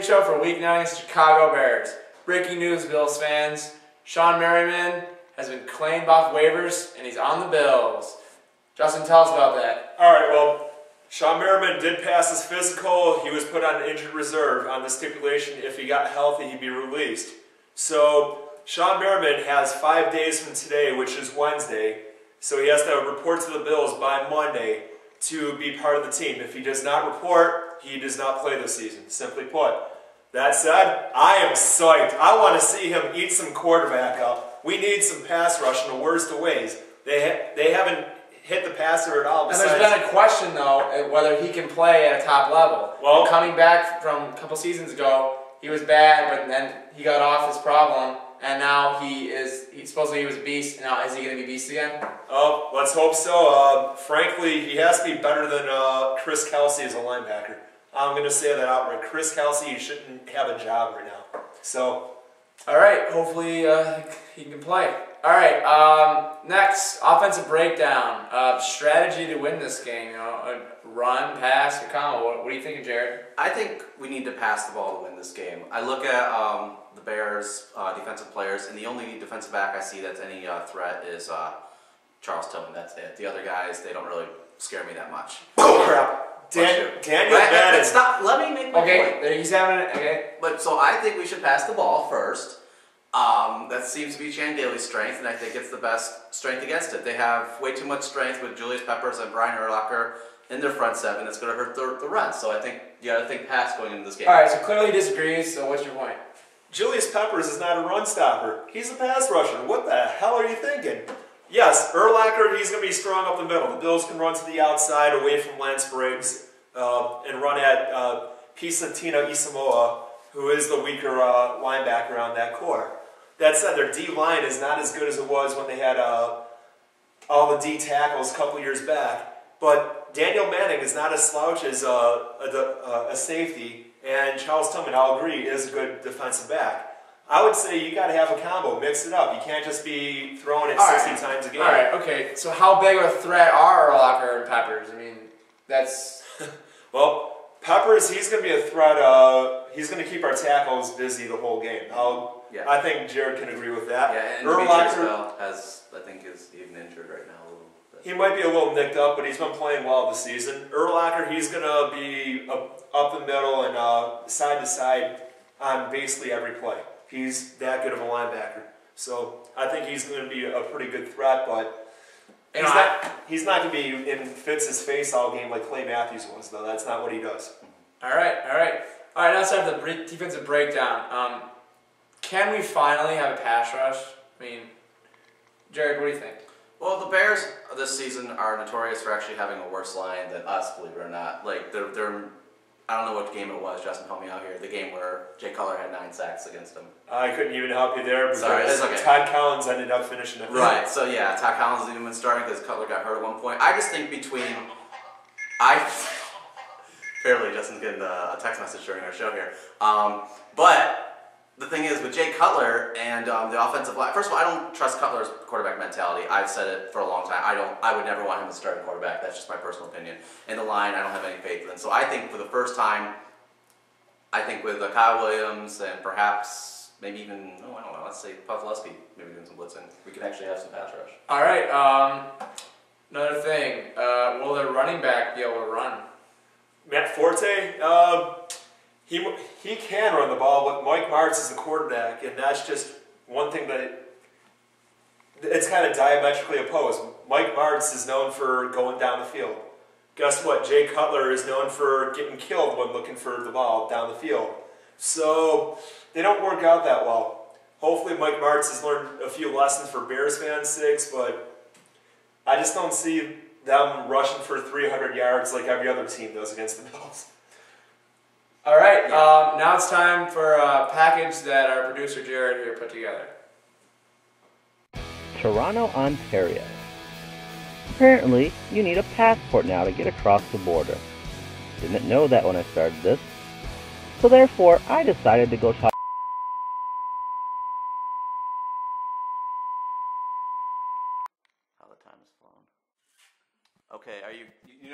show for Week 9 Chicago Bears. Breaking news, Bills fans. Shawne Merriman has been claimed off waivers, and he's on the Bills. Justin, tell us about that. All right, well, Shawne Merriman did pass his physical. He was put on injured reserve on the stipulation if he got healthy, he'd be released. So Shawne Merriman has 5 days from today, which is Wednesday, so he has to report to the Bills by Monday to be part of the team. If he does not report, he does not play this season, simply put. That said, I am psyched. I want to see him eat some quarterback up. We need some pass rush in the worst of ways. They haven't hit the passer at all. And there's been a question, though, whether he can play at a top level. Well, coming back from a couple seasons ago, he was bad, but then he got off his problem, and now supposedly he was a beast. Now, is he going to be beast again? Oh, let's hope so. Frankly, he has to be better than Chris Kelsey as a linebacker. I'm going to say that outright. Chris Kelsey, he shouldn't have a job right now. So, all right. Hopefully he can play. All right. Next, offensive breakdown. Strategy to win this game. You know, a run, pass, a combo. What are you thinking, Jared? I think we need to pass the ball to win this game. I look at the Bears' defensive players, and the only defensive back I see that's any threat is Charles Tillman. That's it. The other guys, they don't really scare me that much. Oh crap! Daniel Bannon. Stop. Let me make my point. Okay, he's having it. Okay. But so I think we should pass the ball first. That seems to be Chan Daly's strength, and I think it's the best strength against it. They have way too much strength with Julius Peppers and Brian Urlacher in their front seven. It's going to hurt the run. So I think you got to think pass going into this game. All right. So clearly he disagrees. So what's your point? Julius Peppers is not a run stopper. He's a pass rusher. What the hell are you thinking? Yes, Urlacher, he's going to be strong up the middle. The Bills can run to the outside away from Lance Briggs and run at Pisantina Isamoa, who is the weaker linebacker on that core. That said, their D-line is not as good as it was when they had all the D tackles a couple years back. But Daniel Manning is not as slouch as a safety, and Charles Tillman, I'll agree, is a good defensive back. I would say you got to have a combo, mix it up. You can't just be throwing it 60 times a game. All right, okay. So how big of a threat are Urlacher and Peppers? I mean, that's... Well, Peppers, he's going to be a threat. He's going to keep our tackles busy the whole game. I think Jared can agree with that. Yeah, and Urlacher I think is even injured right now a little bit. He might be a little nicked up, but he's been playing well this season. Urlacher, he's going to be up the middle and side to side on basically every play. He's that good of a linebacker. So I think he's going to be a pretty good threat, but he's not going to be in Fitz's face all game like Clay Matthews was, though. That's not what he does. All right. Now it's time for the defensive breakdown. Can we finally have a pass rush? I mean, Jared, what do you think? Well, the Bears this season are notorious for actually having a worse line than us, believe it or not. Like, they're I don't know what game it was. Justin, help me out here. The game where Jay Cutler had 9 sacks against him. I couldn't even help you there because Sorry, it's okay. Todd Collins ended up finishing it. Right. So yeah, Todd Collins has even been starting because Cutler got hurt at one point. I just think apparently Justin's getting a text message during our show here. But the thing is with Jay Cutler and the offensive line. First of all, I don't trust Cutler's quarterback mentality. I've said it for a long time. I would never want him to start a quarterback. That's just my personal opinion. And the line, I don't have any faith in. So I think for the first time, with Kyle Williams and perhaps maybe even I don't know. Let's say Pavlovsky maybe doing some blitzing. We could actually have some pass rush. All right. Another thing. Will their running back be able to run? Matt Forte. He can run the ball, but Mike Martz is the quarterback, and that's just one thing that it's kind of diametrically opposed. Mike Martz is known for going down the field. Guess what? Jay Cutler is known for getting killed when looking for the ball down the field. So they don't work out that well. Hopefully Mike Martz has learned a few lessons for Bears fans' sakes, but I just don't see them rushing for 300 yards like every other team does against the Bills. All right, now it's time for a package that our producer Jared here put together. Toronto, Ontario. Apparently, you need a passport now to get across the border. Didn't know that when I started this. So therefore, I decided to go talk. How the time has flown. Okay, are you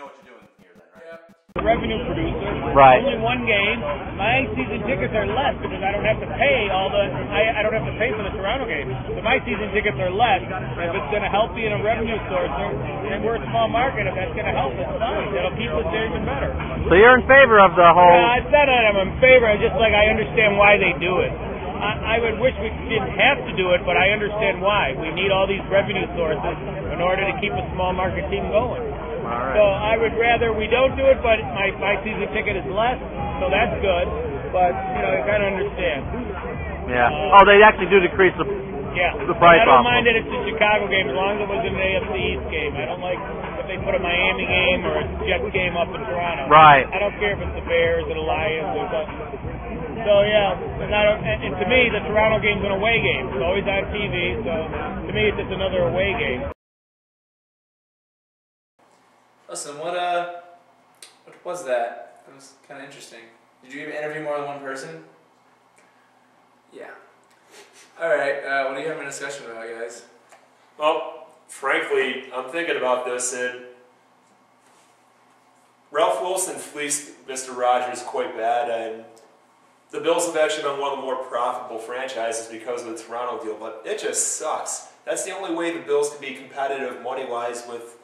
know what you're doing here then, right? Yep. The revenue producer. Right. Only one game. My season tickets are less because I don't have to pay I don't have to pay for the Toronto game. So my season tickets are less. If it's going to help me in a revenue source, and we're a small market, if that's going to help, it's fine. That'll keep us there even better. So you're in favor of the whole... It's not that I'm in favor. It's just like I understand why they do it. I would wish we didn't have to do it, but I understand why. We need all these revenue sources in order to keep a small market team going. All right. So I would rather we don't do it, but my season ticket is less, so that's good. But, you kind of understand. Yeah. Oh, they actually do decrease the price I don't off. mind that it's a Chicago game as long as it was an AFC East game. I don't like if they put a Miami game or a Jets game up in Toronto. Right. I don't care if it's the Bears or the Lions or something. So, and to me, the Toronto game's an away game. It's always on TV, so to me, it's just another away game. Listen, what was that? It was kind of interesting. Did you even interview more than one person? Yeah. All right. What do you have a discussion about, guys? Well, frankly, I'm thinking about this, and Ralph Wilson fleeced Mr. Rogers quite bad, and the Bills have actually been one of the more profitable franchises because of the Toronto deal, but it just sucks. That's the only way the Bills can be competitive money-wise with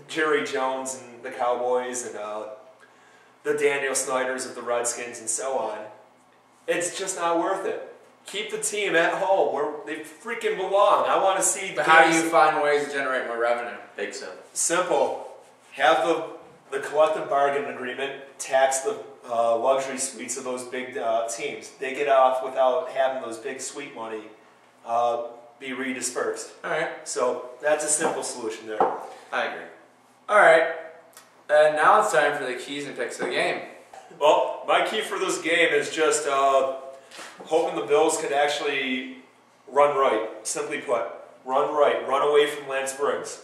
Jerry Jones and the Cowboys and the Daniel Snyders of the Redskins and so on. It's just not worth it. Keep the team at home where they freaking belong. I want to see... But how do you find ways to generate more revenue? Big so. Simple. Have the collective bargaining agreement tax the luxury suites of those big teams. They get off without having those big suite money be redispersed. All right. So that's a simple solution there. I agree. All right. Now it's time for the keys and picks of the game. Well, my key for this game is just hoping the Bills could actually run right. Simply put, run right. Run away from Lance Briggs.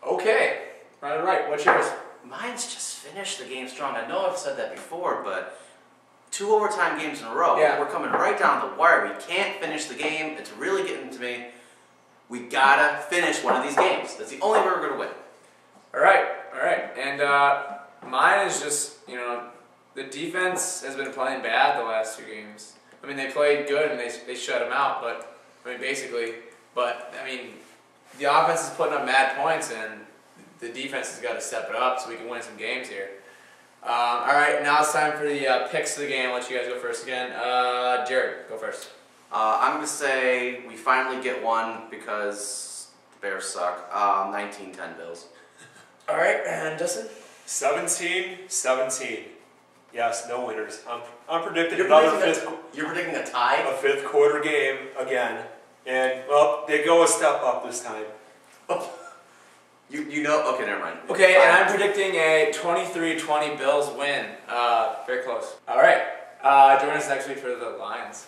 Okay. Right. What's yours? Mine's just finish the game strong. I know I've said that before, but 2 overtime games in a row. Yeah. We're coming right down the wire. We can't finish the game. It's really getting to me. We gotta finish one of these games. That's the only way we're gonna win. All right. And mine is just, the defense has been playing bad the last 2 games. I mean, they played good and they shut them out, but, basically. But, the offense is putting up mad points and the defense has got to step it up so we can win some games here. All right, now it's time for the picks of the game. I'll let you guys go first again. Jared, go first. I'm going to say we finally get one because the Bears suck. 19-10 Bills. All right, and Justin? 17-17. Yes, no winners. I'm predicting You're predicting a tie? A fifth quarter game again. And, well, they go a step up this time. Okay, never mind. Okay, and I'm predicting a 23-20 Bills win. Very close. All right, join us next week for the Lions.